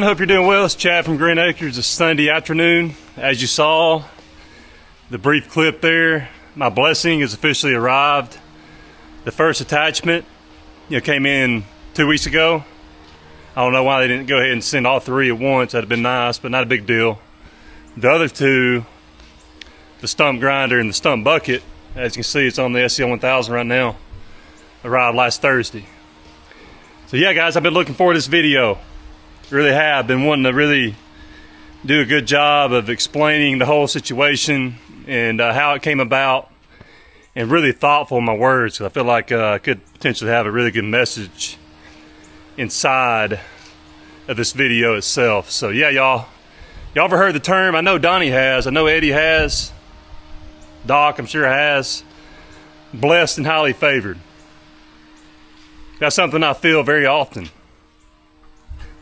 Hope you're doing well. It's Chad from Green Acres. It's Sunday afternoon. As you saw, the brief clip there, my blessing has officially arrived. The first attachment, came in 2 weeks ago. I don't know why they didn't go ahead and send all three at once. That'd have been nice, but not a big deal. The other two, the stump grinder and the stump bucket, as you can see, it's on the SCL 1000 right now. Arrived last Thursday. So yeah, guys, I've been looking forward to this video. Really have been wanting to really do a good job of explaining the whole situation and how it came about, and really thoughtful in my words, because I feel like I could potentially have a really good message inside of this video itself. So yeah, y'all ever heard the term? I know Donnie has, I know Eddie has, Doc I'm sure has, blessed and highly favored. That's something I feel very often.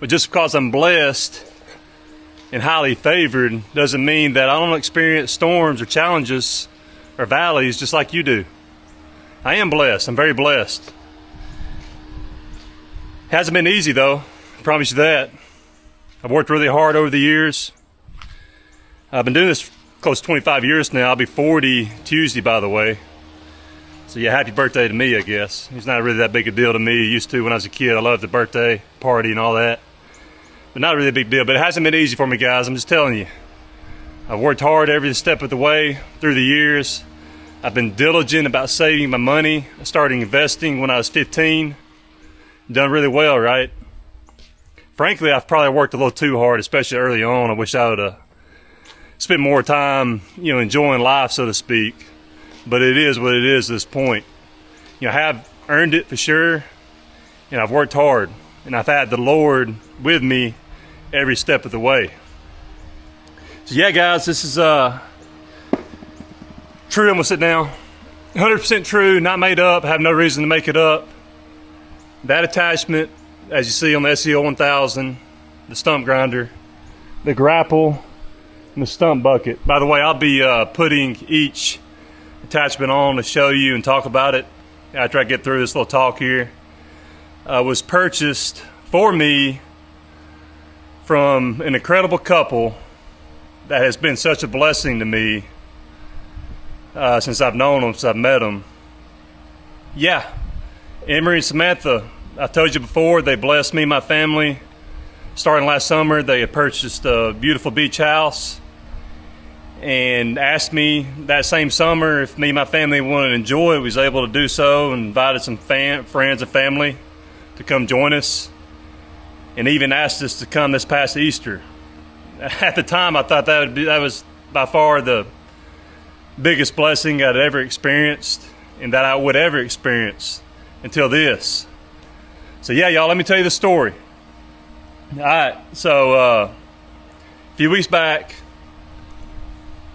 But just because I'm blessed and highly favored doesn't mean that I don't experience storms or challenges or valleys just like you do. I am blessed. I'm very blessed. Hasn't been easy though, I promise you that. I've worked really hard over the years. I've been doing this close to 25 years now. I'll be 40 Tuesday, by the way. So yeah, happy birthday to me, I guess. It's not really that big a deal to me. It used to when I was a kid. I loved the birthday party and all that. But not really a big deal. But it hasn't been easy for me, guys. I'm just telling you. I've worked hard every step of the way through the years. I've been diligent about saving my money. I started investing when I was 15. Done really well, right? Frankly, I've probably worked a little too hard, especially early on. I wish I would have spent more time, enjoying life, so to speak. But it is what it is at this point. I have earned it for sure, and I've worked hard, and I've had the Lord with me every step of the way. So yeah, guys, this is true. I'm gonna sit down. 100% true, not made up. Have no reason to make it up. That attachment, as you see on the SCL 1000, the stump grinder, the grapple, and the stump bucket. By the way, I'll be putting each attachment on to show you and talk about it after I get through this little talk here. Was purchased for me from an incredible couple that has been such a blessing to me since I've known them, since I've met them. Yeah, Emery and Samantha, I told you before, they blessed me and my family. Starting last summer, they had purchased a beautiful beach house and asked me that same summer if me and my family wanted to enjoy it. We was able to do so, and invited some friends and family to come join us, and even asked us to come this past Easter. At the time, I thought that was by far the biggest blessing I'd ever experienced and that I would ever experience until this. So yeah, y'all, let me tell you the story. All right, so a few weeks back,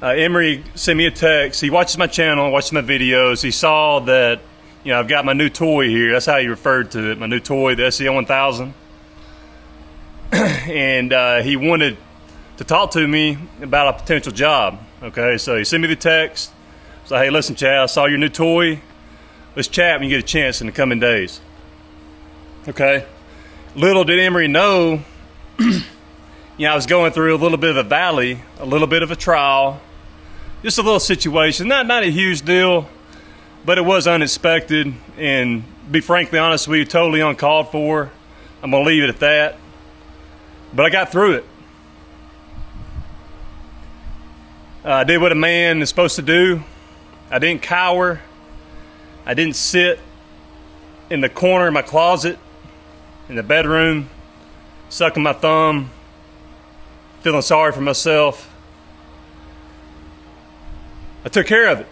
Emery sent me a text. He watches my channel, watches my videos. He saw that, I've got my new toy here. That's how he referred to it, my new toy, the SCL 1000. And he wanted to talk to me about a potential job. Okay, so he sent me the text. So, hey, listen, Chad, I saw your new toy. Let's chat when you get a chance in the coming days. Okay. Little did Emery know, I was going through a little bit of a valley, a little bit of a trial, just a little situation, not a huge deal, but it was unexpected, and be frankly honest with you, totally uncalled for. I'm going to leave it at that. But I got through it. I did what a man is supposed to do. I didn't cower. I didn't sit in the corner of my closet, in the bedroom, sucking my thumb, feeling sorry for myself. I took care of it.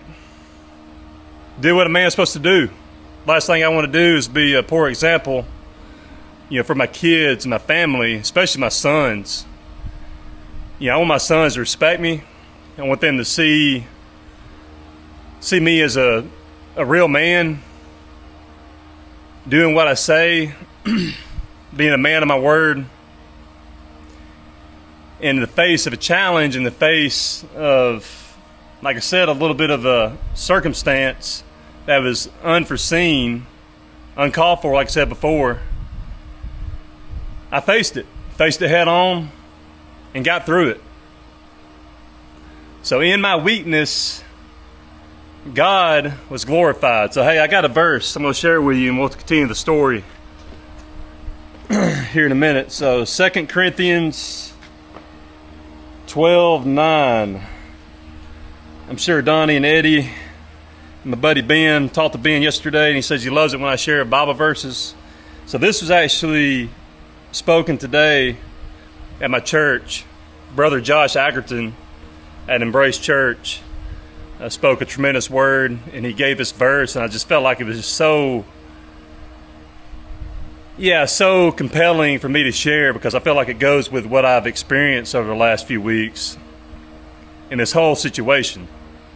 Did what a man's supposed to do. Last thing I want to do is be a poor example, for my kids and my family, especially my sons. I want my sons to respect me. I want them to see me as a real man, doing what I say, being a man of my word. In the face of a challenge, in the face of, like I said, a little bit of a circumstance that was unforeseen, uncalled for, like I said before, I faced it faced it head on, and got through it. So in my weakness, God was glorified. So hey, I got a verse I'm going to share with you, and we'll continue the story here in a minute. So 2 Corinthians 12:9. I'm sure Donnie and Eddie and my buddy Ben talked to Ben yesterday, and he says he loves it when I share Bible verses. So this was actually spoken today at my church. Brother Josh Ackerton at Embrace Church spoke a tremendous word, and he gave this verse, and I just felt like it was just so compelling for me to share, because I feel like it goes with what I've experienced over the last few weeks in this whole situation.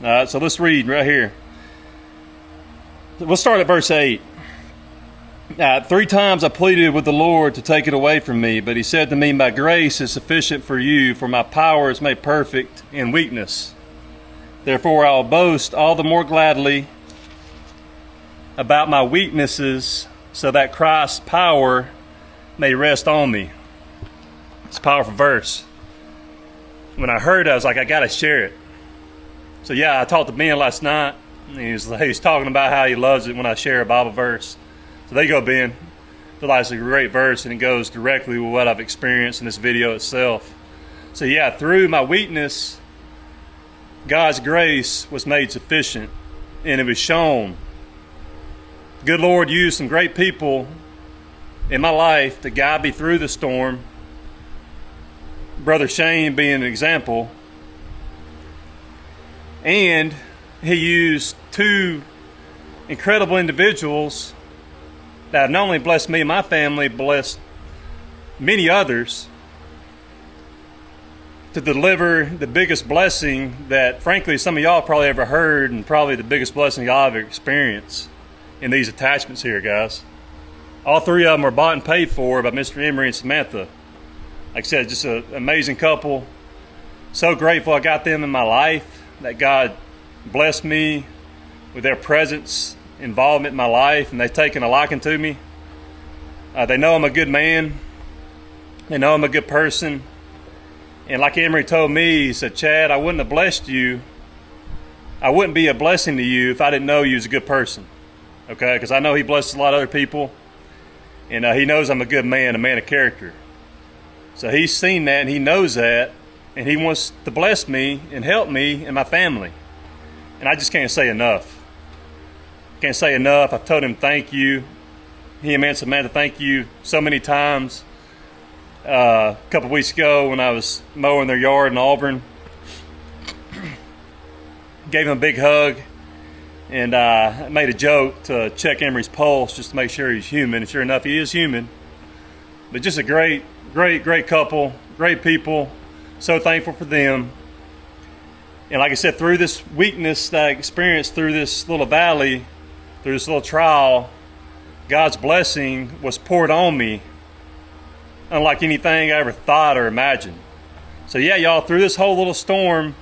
All right, so let's read right here. We'll start at verse 8. 3 times I pleaded with the Lord to take it away from me, but he said to me, my grace is sufficient for you, for my power is made perfect in weakness. Therefore I will boast all the more gladly about my weaknesses, so that Christ's power may rest on me. It's a powerful verse. When I heard it, I was like, I got to share it. So yeah, I talked to Ben last night, and he was talking about how he loves it when I share a Bible verse. So there you go, Ben. I feel like it's a great verse, and it goes directly with what I've experienced in this video itself. So yeah, through my weakness, God's grace was made sufficient, and it was shown. Good Lord used some great people in my life to guide me through the storm. Brother Shane being an example. And he used 2 incredible individuals that have not only blessed me and my family, blessed many others, to deliver the biggest blessing that, frankly, some of y'all probably ever heard, and probably the biggest blessing y'all ever experienced in these attachments here, guys. All 3 of them are bought and paid for by Mr. Emery and Samantha. Like I said, just an amazing couple. So grateful I got them in my life, that God blessed me with their presence, involvement in my life, and they've taken a liking to me. They know I'm a good man. They know I'm a good person. And like Emery told me, he said, Chad, I wouldn't have blessed you. I wouldn't be a blessing to you if I didn't know you was a good person. Okay? Because I know he blesses a lot of other people. And he knows I'm a good man, a man of character. So he's seen that, and he knows that. And he wants to bless me and help me and my family. And I just can't say enough. Can't say enough. I've told him thank you. He and Samantha, thank you so many times. A couple of weeks ago when I was mowing their yard in Auburn, gave him a big hug, and I made a joke to check Emery's pulse just to make sure he's human. And sure enough, he is human. But just a great couple, great people. So thankful for them. And like I said, through this weakness that I experienced through this little valley, through this little trial, God's blessing was poured on me unlike anything I ever thought or imagined. So yeah, y'all, through this whole little storm,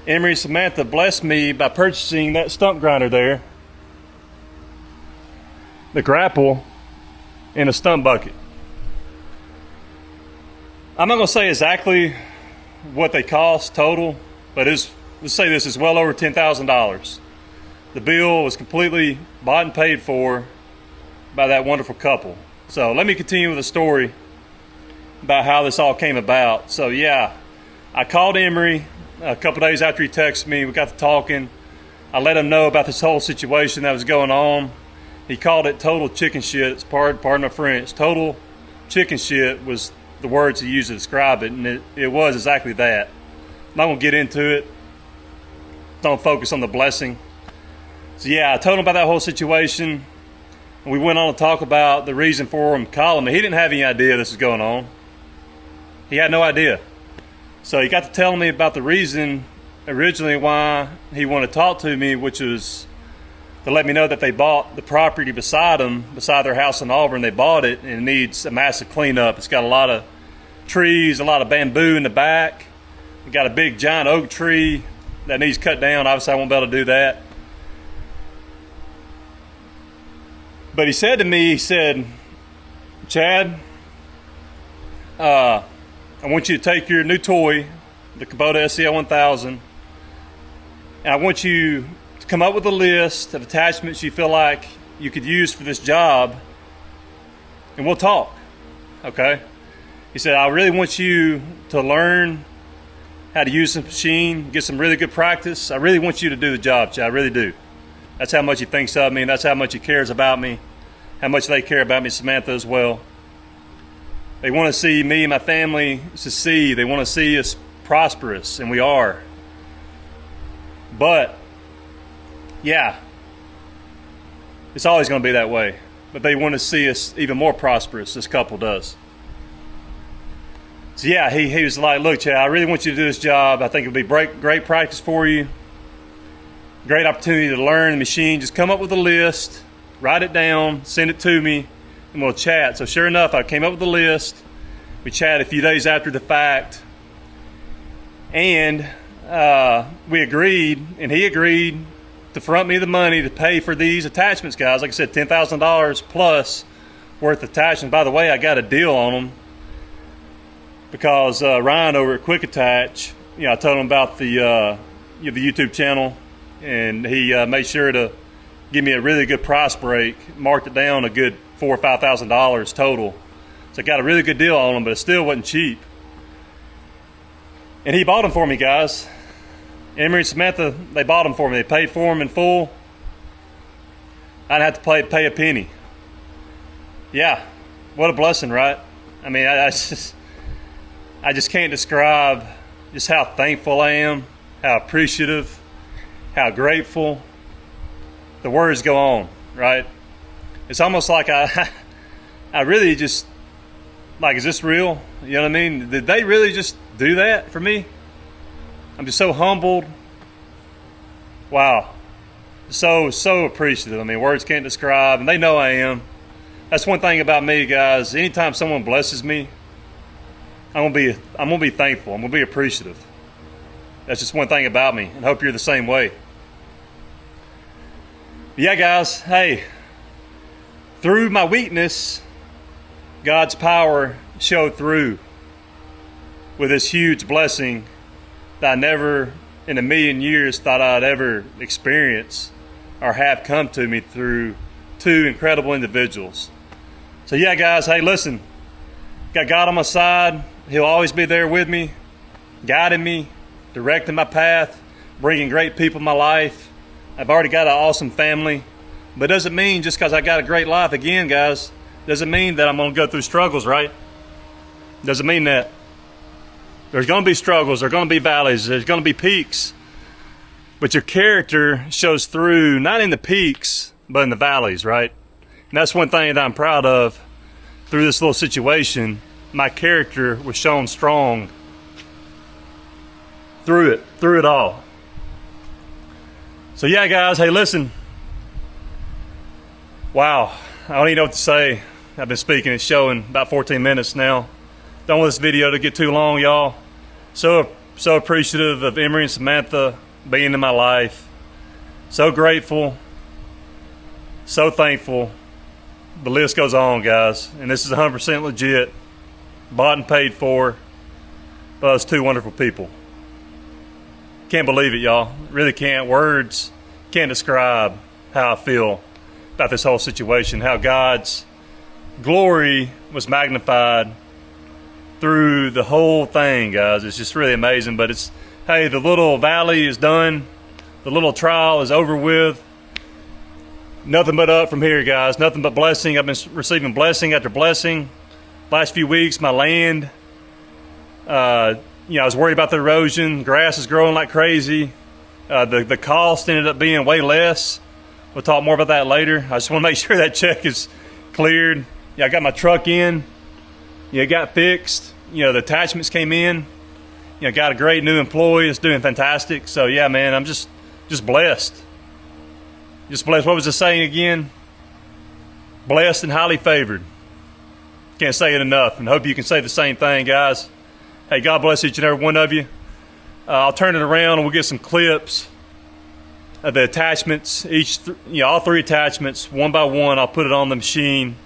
Emery and Samantha blessed me by purchasing that stump grinder there, the grapple, and a stump bucket. I'm not going to say exactly what they cost total, but let's say this is well over $10,000. The bill was completely bought and paid for by that wonderful couple. So let me continue with the story about how this all came about. So yeah, I called Emery a couple days after he texted me. We got to talking. I let him know about this whole situation that was going on. He called it total chicken shit. It's pardon my French. Total chicken shit was the words he used to describe it, and it was exactly that. I'm not going to get into it. Don't focus on the blessing. So yeah, I told him about that whole situation. And we went on to talk about the reason for him calling me. He didn't have any idea this was going on. He had no idea. So he got to telling me about the reason originally why he wanted to talk to me, which was to let me know that they bought the property beside them, beside their house in Auburn. They bought it, and it needs a massive cleanup. It's got a lot of trees, a lot of bamboo in the back. We got a big giant oak tree that needs cut down. Obviously, I won't be able to do that. But he said to me, he said, Chad, I want you to take your new toy, the Kubota SCL 1000, and I want you to come up with a list of attachments you feel like you could use for this job, and we'll talk, okay? He said, I really want you to learn how to use the machine, get some really good practice. I really want you to do the job, Chad, I really do. That's how much he thinks of me, and that's how much he cares about me, how much they care about me, Samantha, as well. They want to see me and my family succeed. They want to see us prosperous, and we are. But, yeah, it's always going to be that way. But they want to see us even more prosperous, this couple does. So, yeah, he was like, look, Chad, I really want you to do this job. I think it'll be great practice for you. Great opportunity to learn the machine. Just come up with a list, write it down, send it to me, and we'll chat. So sure enough, I came up with a list. We chatted a few days after the fact, and we agreed, and he agreed to front me the money to pay for these attachments, guys. Like I said, $10,000 plus worth of attachments. By the way, I got a deal on them because Ryan over at Quick Attach, I told him about the YouTube channel, and he made sure to give me a really good price break, marked it down a good $4,000 or $5,000 total. So I got a really good deal on them, but it still wasn't cheap. And he bought them for me, guys. Emery and Samantha, they bought them for me. They paid for them in full. I didn't have to pay a penny. Yeah, what a blessing, right? I mean, I just can't describe just how thankful I am, how appreciative, how grateful. The words go on, right? It's almost like I really just, like, is this real? You know what I mean? Did they really just do that for me? I'm just so humbled. Wow. So appreciative. I mean, words can't describe, and they know I am. That's one thing about me, guys. Anytime someone blesses me, I'm gonna be thankful. I'm gonna be appreciative. That's just one thing about me, and I hope you're the same way. Yeah, guys, hey, through my weakness, God's power showed through with this huge blessing that I never in a million years thought I'd ever experience or have come to me through two incredible individuals. So yeah, guys, hey, listen, got God on my side. He'll always be there with me, guiding me, directing my path, bringing great people in my life. I've already got an awesome family, but it doesn't mean just because I got a great life, again, guys, doesn't mean that I'm going to go through struggles, right? Doesn't mean that. There's going to be struggles, there's going to be valleys, there's going to be peaks, but your character shows through, not in the peaks, but in the valleys, right? And that's one thing that I'm proud of through this little situation. My character was shown strong through it all. So yeah, guys, hey, listen. Wow, I don't even know what to say. I've been speaking and showing about 14 minutes now. Don't want this video to get too long, y'all. So appreciative of Emery and Samantha being in my life. So grateful. So thankful. The list goes on, guys. And this is 100% legit. Bought and paid for by those two wonderful people. Can't believe it, y'all. Really can't. Words can't describe how I feel about this whole situation. How God's glory was magnified through the whole thing, guys. It's just really amazing. But it's, hey, the little valley is done. The little trial is over with. Nothing but up from here, guys. Nothing but blessing. I've been receiving blessing after blessing. Last few weeks, my land, I was worried about the erosion. Grass is growing like crazy. The cost ended up being way less. We'll talk more about that later. I just want to make sure that check is cleared. I got my truck in. It got fixed. The attachments came in. Got a great new employee that's doing fantastic. So yeah, man, I'm just blessed. Just blessed. What was the saying again? Blessed and highly favored. Can't say it enough, and hope you can say the same thing, guys. Hey, God bless each and every one of you. I'll turn it around and we'll get some clips of the attachments. All three attachments, one by one. I'll put it on the machine,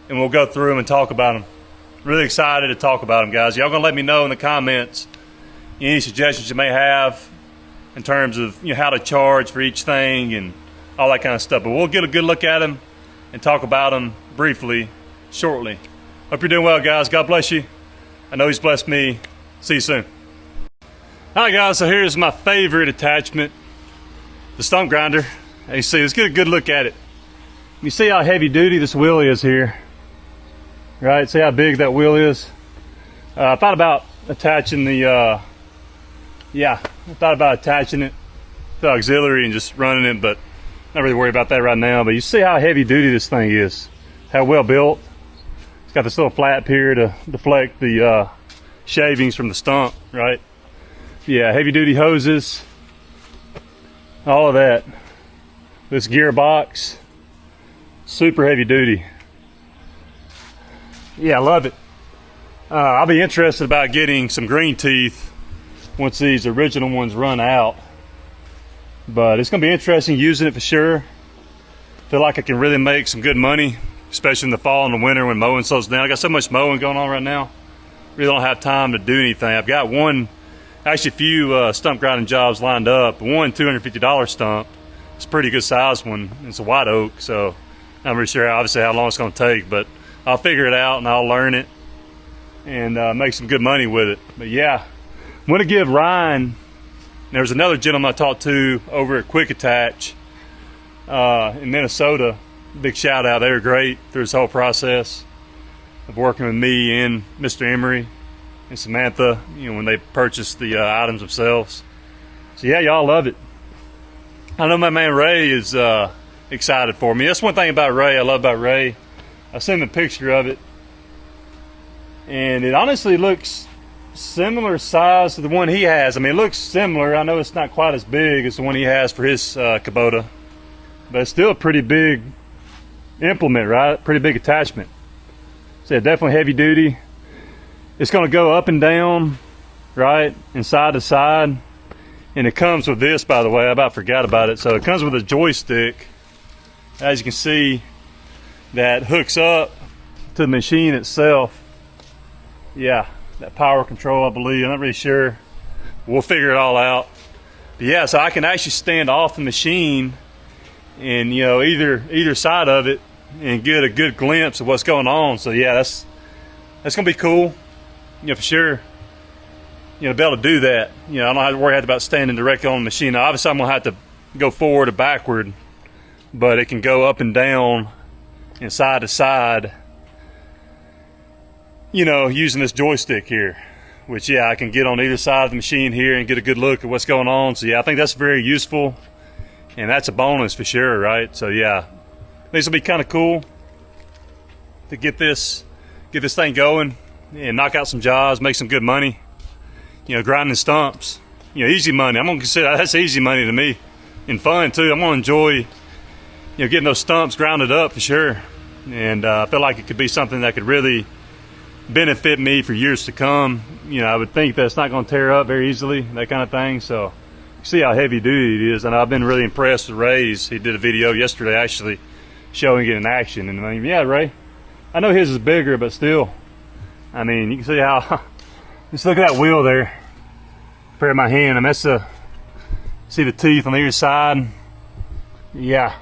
and we'll go through them and talk about them. Really excited to talk about them, guys. Y'all gonna let me know in the comments any suggestions you may have in terms of how to charge for each thing and all that kind of stuff. But we'll get a good look at them and talk about them briefly shortly. Hope you're doing well, guys. God bless you. I know He's blessed me. See you soon. Alright, guys, so here's my favorite attachment, the stump grinder. As you see, let's get a good look at it. You see how heavy duty this wheel is here, right? See how big that wheel is? I thought about attaching the I thought about attaching it to the auxiliary and just running it, but not really worried about that right now. But you see how heavy duty this thing is, how well built. It's got this little flap here to deflect the shavings from the stump, right? Yeah, heavy duty hoses, all of that. This gearbox, super heavy duty. Yeah, I love it. I'll be interested about getting some green teeth once these original ones run out. But it's going to be interesting using it for sure. Feel like I can really make some good money, especially in the fall and the winter when mowing slows down. I got so much mowing going on right now. Really don't have time to do anything. I've got actually a few stump grinding jobs lined up. One $250 stump. It's a pretty good size one. It's a white oak, so I'm not really sure obviously how long it's going to take, but I'll figure it out and I'll learn it and make some good money with it. But yeah, I'm going to give Ryan, there's another gentleman I talked to over at Quick Attach in Minnesota. Big shout out. They were great through this whole process of working with me and Mr. Emery and Samantha, when they purchased the items themselves. So yeah, y'all love it. I know my man Ray is excited for me. That's one thing about Ray, I love about Ray. I sent him a picture of it, and it honestly looks similar size to the one he has. I mean, it looks similar. I know it's not quite as big as the one he has for his Kubota, but it's still a pretty big implement, right? Pretty big attachment. So yeah, definitely heavy duty. It's going to go up and down, right, and side to side. And it comes with this, by the way. I about forgot about it. So it comes with a joystick, as you can see, that hooks up to the machine itself. Yeah, that power control, I believe. I'm not really sure. We'll figure it all out. But yeah, so I can actually stand off the machine and either side of it and get a good glimpse of what's going on. So yeah, that's gonna be cool. For sure. To be able to do that. I don't have to worry about standing directly on the machine. Now, obviously, I'm gonna have to go forward or backward, but it can go up and down and side to side. Using this joystick here, which yeah, I can get on either side of the machine here and get a good look at what's going on. So yeah, I think that's very useful, and that's a bonus for sure, right? So yeah, this will be kind of cool to get this thing going and knock out some jobs, make some good money. Grinding stumps, easy money. I'm gonna consider that's easy money to me, and fun too. I'm gonna enjoy, getting those stumps grounded up for sure. And I feel like it could be something that could really benefit me for years to come. I would think that it's not gonna tear up very easily, that kind of thing. So, you see how heavy duty it is, and I've been really impressed with Ray's. He did a video yesterday actually showing it in action, and I mean, yeah, Ray, I know his is bigger, but still, I mean, you can see how. Just look at that wheel there. Compare my hand. I mean, that's see the teeth on either side. Yeah,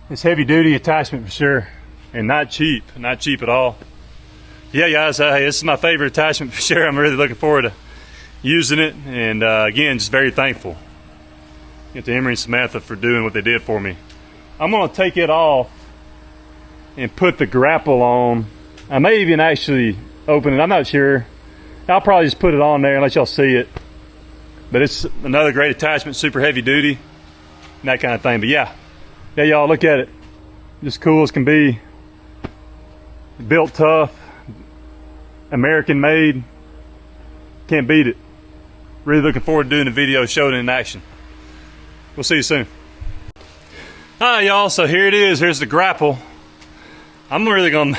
it's heavy duty attachment for sure, and not cheap at all. Yeah, guys, hey, this is my favorite attachment for sure. I'm really looking forward to using it, and again, just very thankful to Emery and Samantha for doing what they did for me. I'm gonna take it off and put the grapple on. I may even actually open it. I'm not sure. I'll probably just put it on there and let y'all see it. But it's another great attachment, super heavy duty, and that kind of thing. But yeah, y'all look at it. Just cool as can be. Built tough, American made. Can't beat it. Really looking forward to doing the video showing it in action. We'll see you soon. Alright, y'all, so here it is. Here's the grapple. I'm really gonna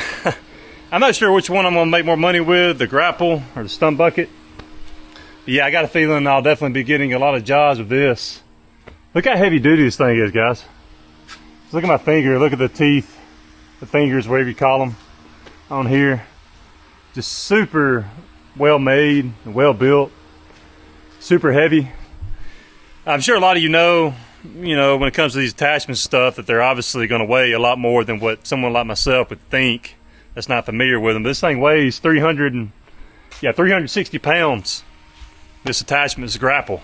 I'm not sure which one I'm gonna make more money with, the grapple or the stump bucket. But yeah, I got a feeling I'll definitely be getting a lot of jobs with this. Look how heavy duty this thing is, guys. Just look at my finger, look at the teeth, the fingers, whatever you call them, on here. Just super well made, well built, super heavy. I'm sure a lot of you know, when it comes to these attachment stuff, that they're obviously going to weigh a lot more than what someone like myself would think that's not familiar with them. This thing weighs 360 pounds. This attachment, this grapple.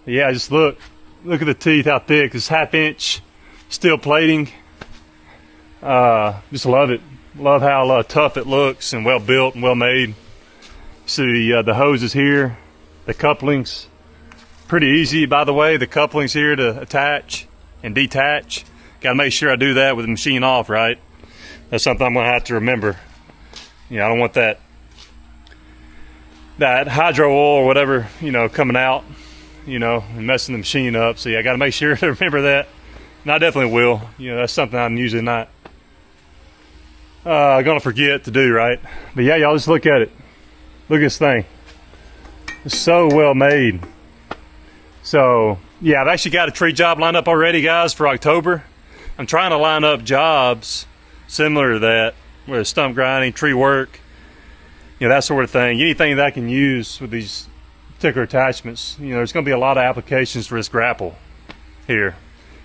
Yeah, just look at the teeth, how thick. This 1/2 inch steel plating. Just love it. Love how tough it looks and well built and well made. See the hoses here, the couplings. Pretty easy, by the way, the couplings here to attach and detach. Got to make sure I do that with the machine off, right? That's something I'm going to have to remember. I don't want that hydro oil or whatever, coming out, and messing the machine up. So yeah, I got to make sure to remember that. And I definitely will. That's something I'm usually not going to forget to do, right? But yeah, y'all just look at it. Look at this thing. It's so well made. So yeah, I've actually got a tree job lined up already, guys, for October. I'm trying to line up jobs similar to that, where it's stump grinding, tree work, that sort of thing. Anything that I can use with these particular attachments. There's going to be a lot of applications for this grapple here.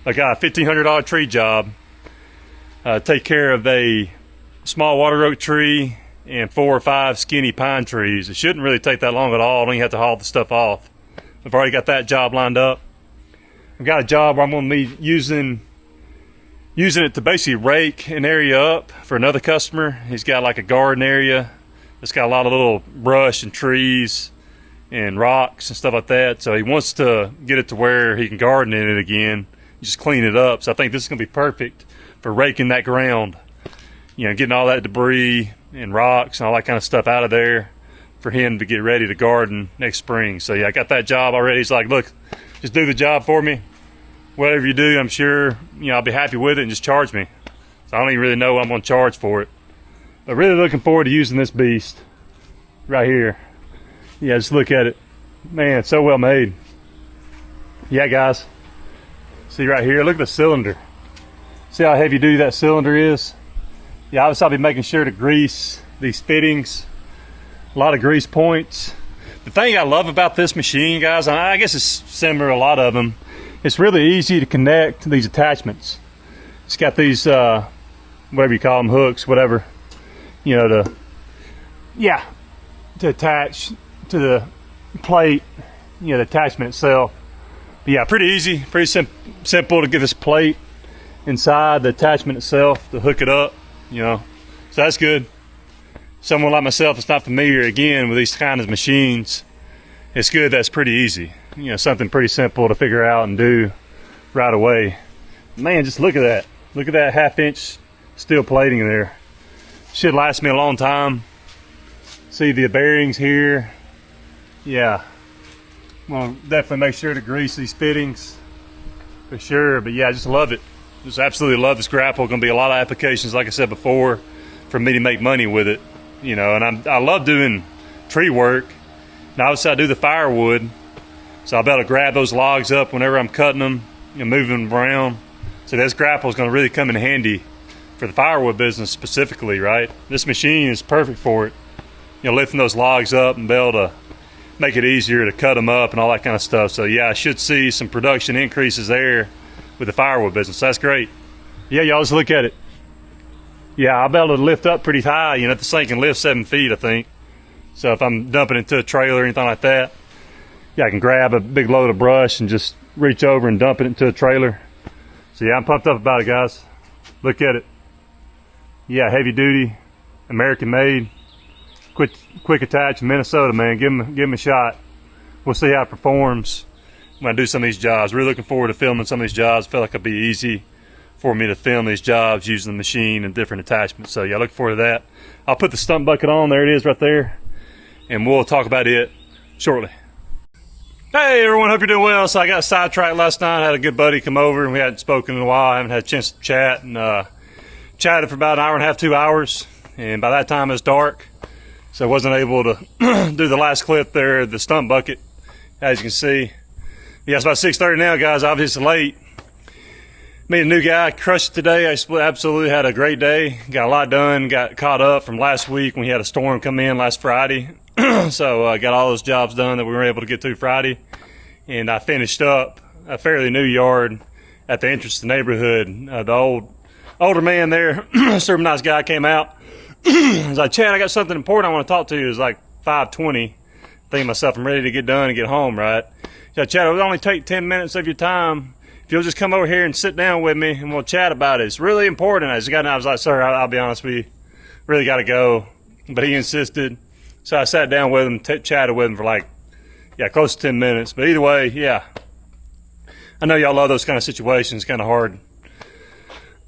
I got a $1,500 tree job. Take care of a small water oak tree and 4 or 5 skinny pine trees. It shouldn't really take that long at all. I don't even have to haul the stuff off. I've already got that job lined up. I've got a job where I'm going to be using it to basically rake an area up for another customer. He's got like a garden area. It's got a lot of little brush and trees and rocks and stuff like that. So he wants to get it to where he can garden in it again, just clean it up. So I think this is going to be perfect for raking that ground, getting all that debris and rocks and all that kind of stuff out of there for him to get ready to garden next spring. So yeah, I got that job already. He's like, look, just do the job for me. Whatever you do, I'm sure, I'll be happy with it and just charge me. So I don't even really know what I'm going to charge for it. But really looking forward to using this beast right here. Yeah, just look at it. Man, it's so well made. Yeah, guys. See right here, look at the cylinder. See how heavy duty that cylinder is? Yeah, obviously I'll be making sure to grease these fittings. A lot of grease points. The thing I love about this machine, guys, and I guess it's similar to a lot of them, it's really easy to connect these attachments. It's got these, whatever you call them, hooks, whatever, to attach to the plate, the attachment itself. But yeah, pretty easy, pretty simple to get this plate inside the attachment itself to hook it up, So that's good. Someone like myself that's not familiar, again, with these kind of machines, it's good that's pretty easy. Something pretty simple to figure out and do right away. Man, just look at that. Look at that 1/2 inch steel plating there. Should last me a long time. See the bearings here. Yeah. Well, definitely make sure to grease these fittings for sure. But yeah, I just love it. Just absolutely love this grapple. Going to be a lot of applications, like I said before, for me to make money with it. And I love doing tree work. Now obviously I do the firewood, so I'll be able to grab those logs up whenever I'm cutting them and moving them around. So this grapple is going to really come in handy for the firewood business specifically, right? This machine is perfect for it. Lifting those logs up and be able to make it easier to cut them up and all that kind of stuff. So yeah, I should see some production increases there with the firewood business. That's great. Yeah, y'all just look at it. Yeah, I'll be able to lift up pretty high. This thing can lift 7 feet, I think. So if I'm dumping into a trailer or anything like that, yeah, I can grab a big load of brush and just reach over and dump it into a trailer. So yeah, I'm pumped up about it, guys. Look at it. Yeah, heavy duty, American made, quick attach in Minnesota, man. Give him a shot. We'll see how it performs when I do some of these jobs. Really looking forward to filming some of these jobs. Feel like it'll be easy for me to film these jobs using the machine and different attachments. So yeah, look forward to that. I'll put the stump bucket on. There it is right there. And we'll talk about it shortly. Hey everyone, hope you're doing well. So I got sidetracked last night. I had a good buddy come over and we hadn't spoken in a while. I haven't had a chance to chat, and chatted for about an hour and a half, 2 hours. And by that time it was dark, so I wasn't able to do the last clip there, the stump bucket, as you can see. Yeah, it's about 6:30 now, guys. Obviously it's late. Meet a new guy, crushed it today. I absolutely had a great day. Got a lot done, got caught up from last week when we had a storm come in last Friday. So got all those jobs done that we were able to get to Friday. And I finished up a fairly new yard at the entrance to the neighborhood. The older man there, super nice guy, came out. I was like, Chad, I got something important I want to talk to you. It was like 5:20. Thinking to myself, I'm ready to get done and get home, right? So Chad, it would only take 10 minutes of your time. If you'll just come over here and sit down with me and we'll chat about it. It's really important. I was like, sir, I'll be honest with you, really got to go. But he insisted. So I sat down with him, chatted with him for like, close to 10 minutes. But either way, I know y'all love those kind of situations. Kind of hard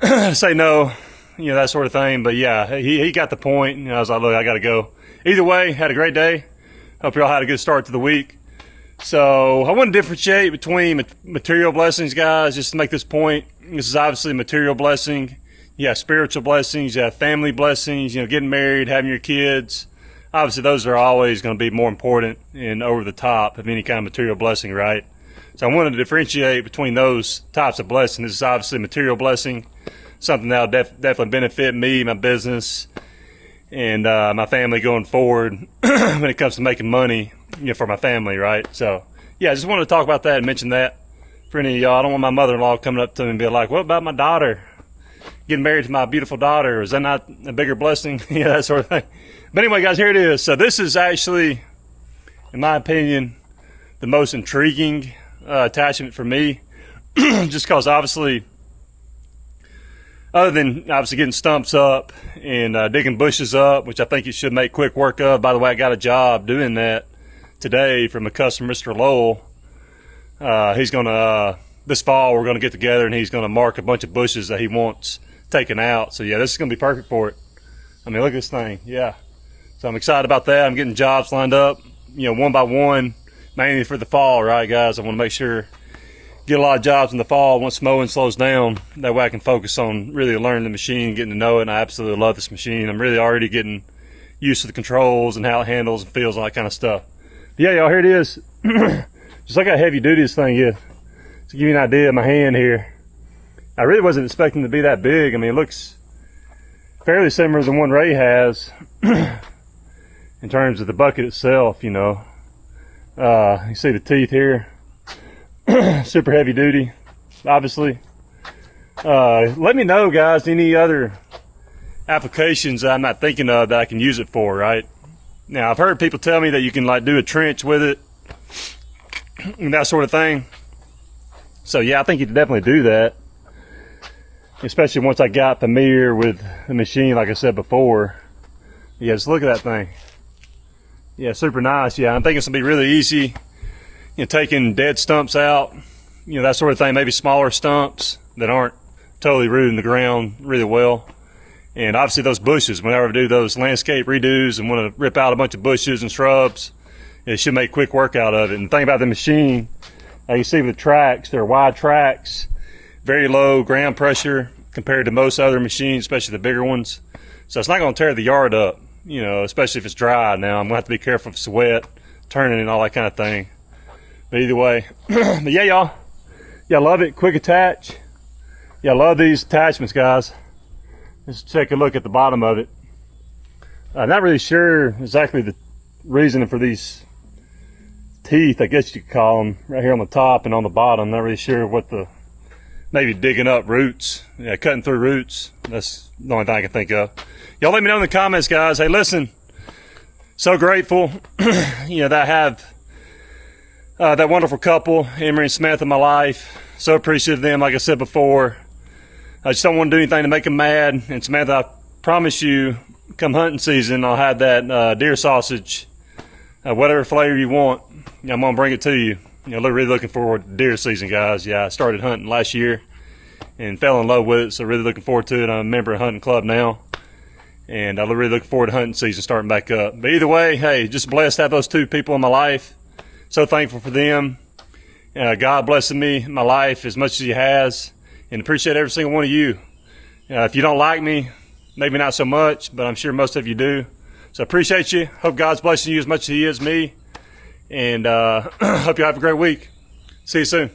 to say no, that sort of thing. But yeah, he got the point. I was like, look, I got to go. Either way, had a great day. Hope y'all had a good start to the week. So I want to differentiate between material blessings, guys, just to make this point. This is obviously a material blessing. You have spiritual blessings, you have family blessings, getting married, having your kids. Obviously, those are always going to be more important and over the top of any kind of material blessing, right? So I wanted to differentiate between those types of blessings. This is obviously a material blessing, something that will definitely benefit me, my business, and my family going forward when it comes to making money, for my family, right? So, I just wanted to talk about that and mention that for any of y'all. I don't want my mother-in-law coming up to me and be like, what about my daughter? Getting married to my beautiful daughter, is that not a bigger blessing? That sort of thing. But anyway, guys, here it is. So this is actually, in my opinion, the most intriguing attachment for me, just because obviously, other than obviously getting stumps up and digging bushes up, which I think you should make quick work of. By the way, I got a job doing that today from a customer, Mr. Lowell. He's going to, this fall, we're going to get together and he's going to mark a bunch of bushes that he wants taken out. So this is going to be perfect for it. I mean, look at this thing. So I'm excited about that. I'm getting jobs lined up, one by one, mainly for the fall, right, guys? I want to make sure, get a lot of jobs in the fall once mowing slows down. That way I can focus on really learning the machine, getting to know it, and I absolutely love this machine. I'm really already getting used to the controls and how it handles and feels and all that kind of stuff. But y'all, here it is. Just look how heavy duty this thing is. To give you an idea of my hand here. I really wasn't expecting it to be that big. I mean, it looks fairly similar to the one Ray has in terms of the bucket itself, You see the teeth here. Super heavy duty, obviously. Let me know, guys, any other applications that I'm not thinking of that I can use it for, right? Now, I've heard people tell me that you can do a trench with it and that sort of thing. So I think you can definitely do that, especially once I got familiar with the machine, like I said before. Just look at that thing. Super nice. I think it's gonna be really easy, taking dead stumps out, that sort of thing, maybe smaller stumps that aren't totally rooted in the ground really well. And obviously those bushes, whenever I do those landscape redos and want to rip out a bunch of bushes and shrubs, it should make quick work out of it. And the thing about the machine, as you see with the tracks, they're wide tracks, very low ground pressure compared to most other machines, especially the bigger ones. So it's not going to tear the yard up, especially if it's dry. Now I'm going to have to be careful if it's wet, turning and all that kind of thing. But either way, but y'all, love it. Quick attach. Love these attachments, guys. Let's take a look at the bottom of it. I'm not really sure exactly the reasoning for these teeth, I guess you could call them, right here on the top and on the bottom. Not really sure what maybe digging up roots, cutting through roots. That's the only thing I can think of. Y'all let me know in the comments, guys. Hey, listen, so grateful, that I have that wonderful couple, Emery and Smith, in my life. So appreciative of them, like I said before. I just don't want to do anything to make them mad. And Samantha, I promise you, come hunting season, I'll have that deer sausage, whatever flavor you want. I'm gonna bring it to you. Really looking forward to deer season, guys. I started hunting last year and fell in love with it, so really looking forward to it. I'm a member of a hunting club now, and I really look forward to hunting season starting back up. But either way, hey, just blessed to have those two people in my life. So thankful for them. God blessing me in my life as much as He has, and appreciate every single one of you. If you don't like me, maybe not so much, but I'm sure most of you do. So appreciate you. Hope God's blessing you as much as He is me. And hope you have a great week. See you soon.